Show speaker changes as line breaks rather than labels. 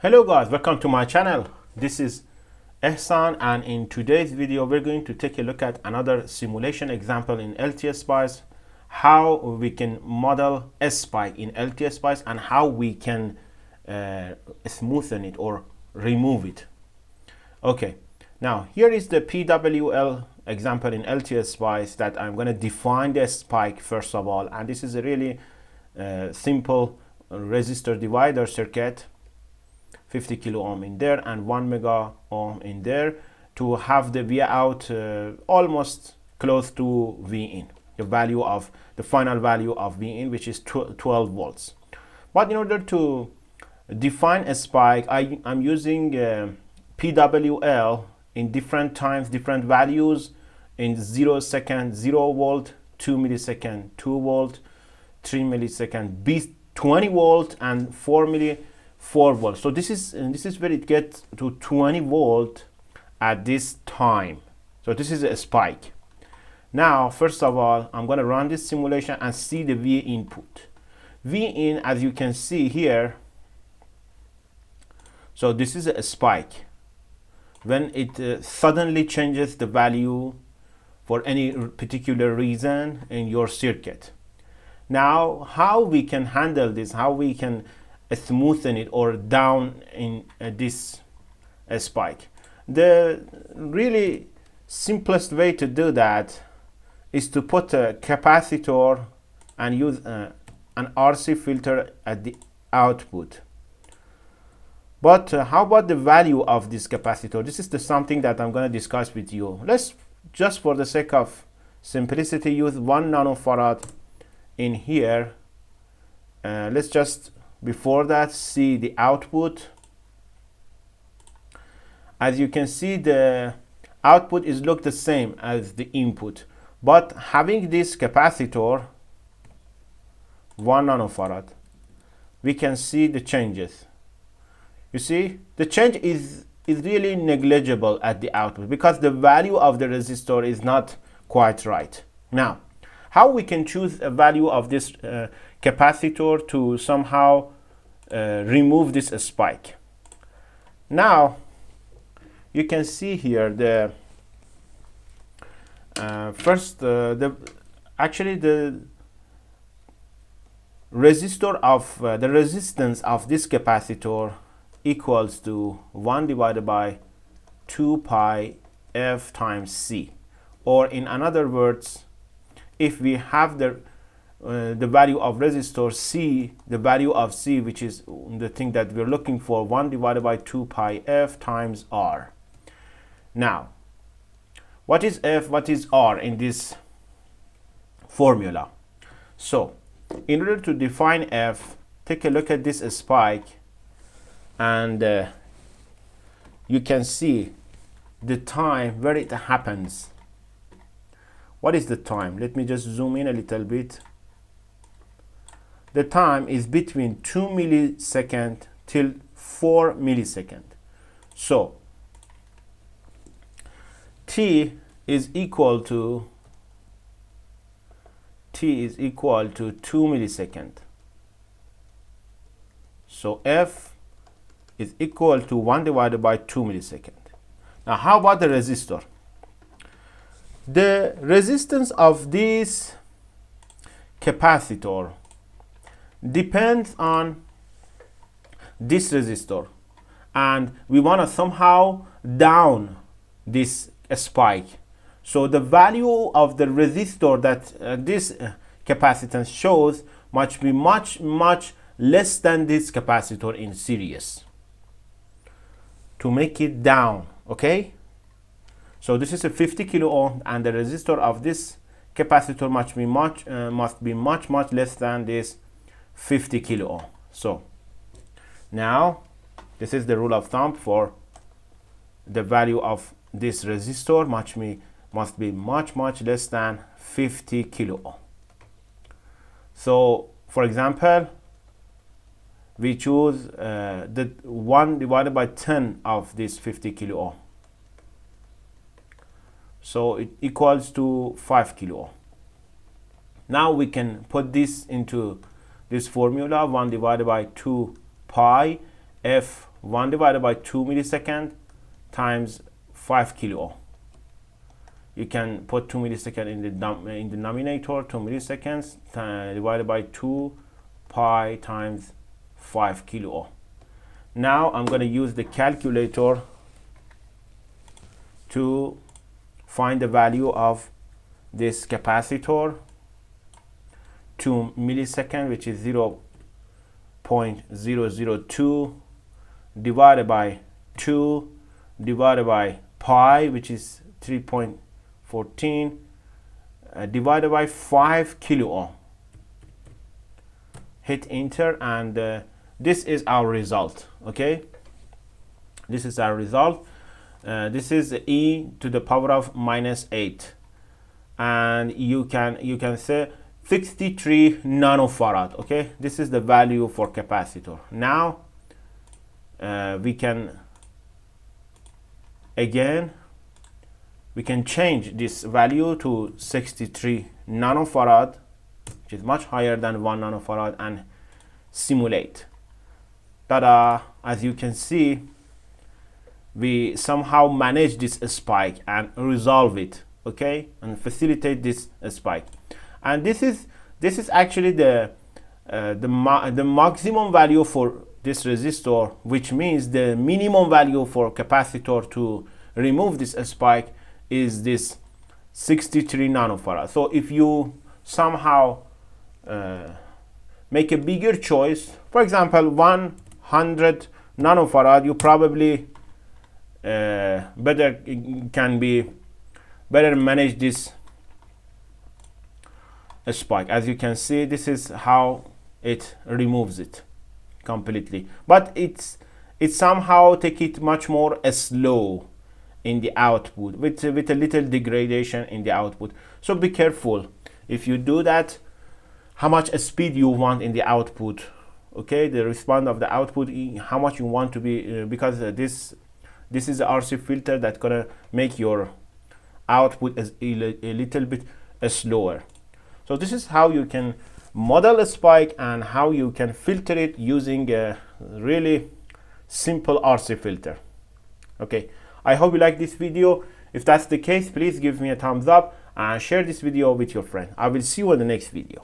Hello guys, welcome to my channel. This is Ehsan, and in today's video we're going to take a look at another simulation example in LTSpice, how we can model a spike in LTSpice and how we can smoothen it or remove it. Okay, now here is the PWL example in LTSpice that I'm going to define the spike first of all, and this is a really simple resistor divider circuit, 50 kilo ohm in there and 1 mega ohm in there, to have the V out almost close to V in, the final value of V in, which is 12 volts. But in order to define a spike, I'm using PWL in different times, different values, in 0 second 0 volt, 2 millisecond 2 volt, 3 millisecond B 20 volt, and 4 volts. So this is where it gets to 20 volt at this time. So this is a spike. Now first of all, I'm going to run this simulation and see the V input. V in, as you can see here, so this is a spike when it suddenly changes the value for any particular reason in your circuit. Now how we can handle this, how we can smoothen it or down in this spike. The really simplest way to do that is to put a capacitor and use an RC filter at the output. But how about the value of this capacitor? This is something that I'm going to discuss with you. Let's just, for the sake of simplicity, use 1 nanofarad in here. Let's just before that see the output. As you can see, the output is look the same as the input, but having this capacitor 1 nanofarad, we can see the changes. You see the change is really negligible at the output because the value of the resistor is not quite right. Now how we can choose a value of this capacitor to somehow remove this spike? Now you can see here the resistor of the resistance of this capacitor equals to 1 divided by 2 pi f times c, or in other words, if we have the value of resistor C, the value of C, which is the thing that we're looking for, 1 divided by 2 pi f times R. Now, what is F, what is R in this formula? So, in order to define F, take a look at this spike, and you can see the time where it happens. What is the time? Let me just zoom in a little bit. The time is between 2 milliseconds till 4 milliseconds. So T is equal to 2 milliseconds. So F is equal to 1 divided by 2 milliseconds. Now how about the resistor? The resistance of this capacitor depends on this resistor, and we want to somehow down this spike. So the value of the resistor that this capacitance shows must be much less than this capacitor in series to make it down. Okay, so this is a 50 kilo ohm, and the resistor of this capacitor must be much less than this 50 kilo ohm. So now this is the rule of thumb for the value of this resistor must be much less than 50 kilo ohm. So for example, we choose the 1 divided by 10 of this 50 kilo ohm. So it equals to 5 kilo ohm. Now we can put this into this formula, 1 divided by 2 pi f1 divided by 2 millisecond times 5 kilo ohm. You can put 2 milliseconds in the denominator, 2 milliseconds divided by 2 pi times 5 kilo ohm. Now I'm going to use the calculator to find the value of this capacitor. 2 milliseconds, which is 0.002 divided by 2 divided by pi, which is 3.14 divided by 5 kilo ohm. Hit enter, and this is our result. Okay, this is our result. This is e to the power of -8, and you can say 63 nanofarad. Okay, this is the value for capacitor. Now we can change this value to 63 nanofarad, which is much higher than 1 nanofarad, and simulate. Ta-da! As you can see, we somehow manage this spike and resolve it, okay, and facilitate this spike. And this is actually the maximum value for this resistor, which means the minimum value for capacitor to remove this spike is this 63 nanofarad. So if you somehow make a bigger choice, for example 100 nanofarad, you probably better manage this spike. As you can see, this is how it removes it completely, but it somehow take it much more slow in the output, with a little degradation in the output. So be careful if you do that, how much speed you want in the output, okay, the response of the output, how much you want to be, because this is the RC filter that's gonna make your output a little bit slower. So this is how you can model a spike and how you can filter it using a really simple RC filter. Okay, I hope you like this video. If that's the case, please give me a thumbs up and share this video with your friend. I will see you in the next video.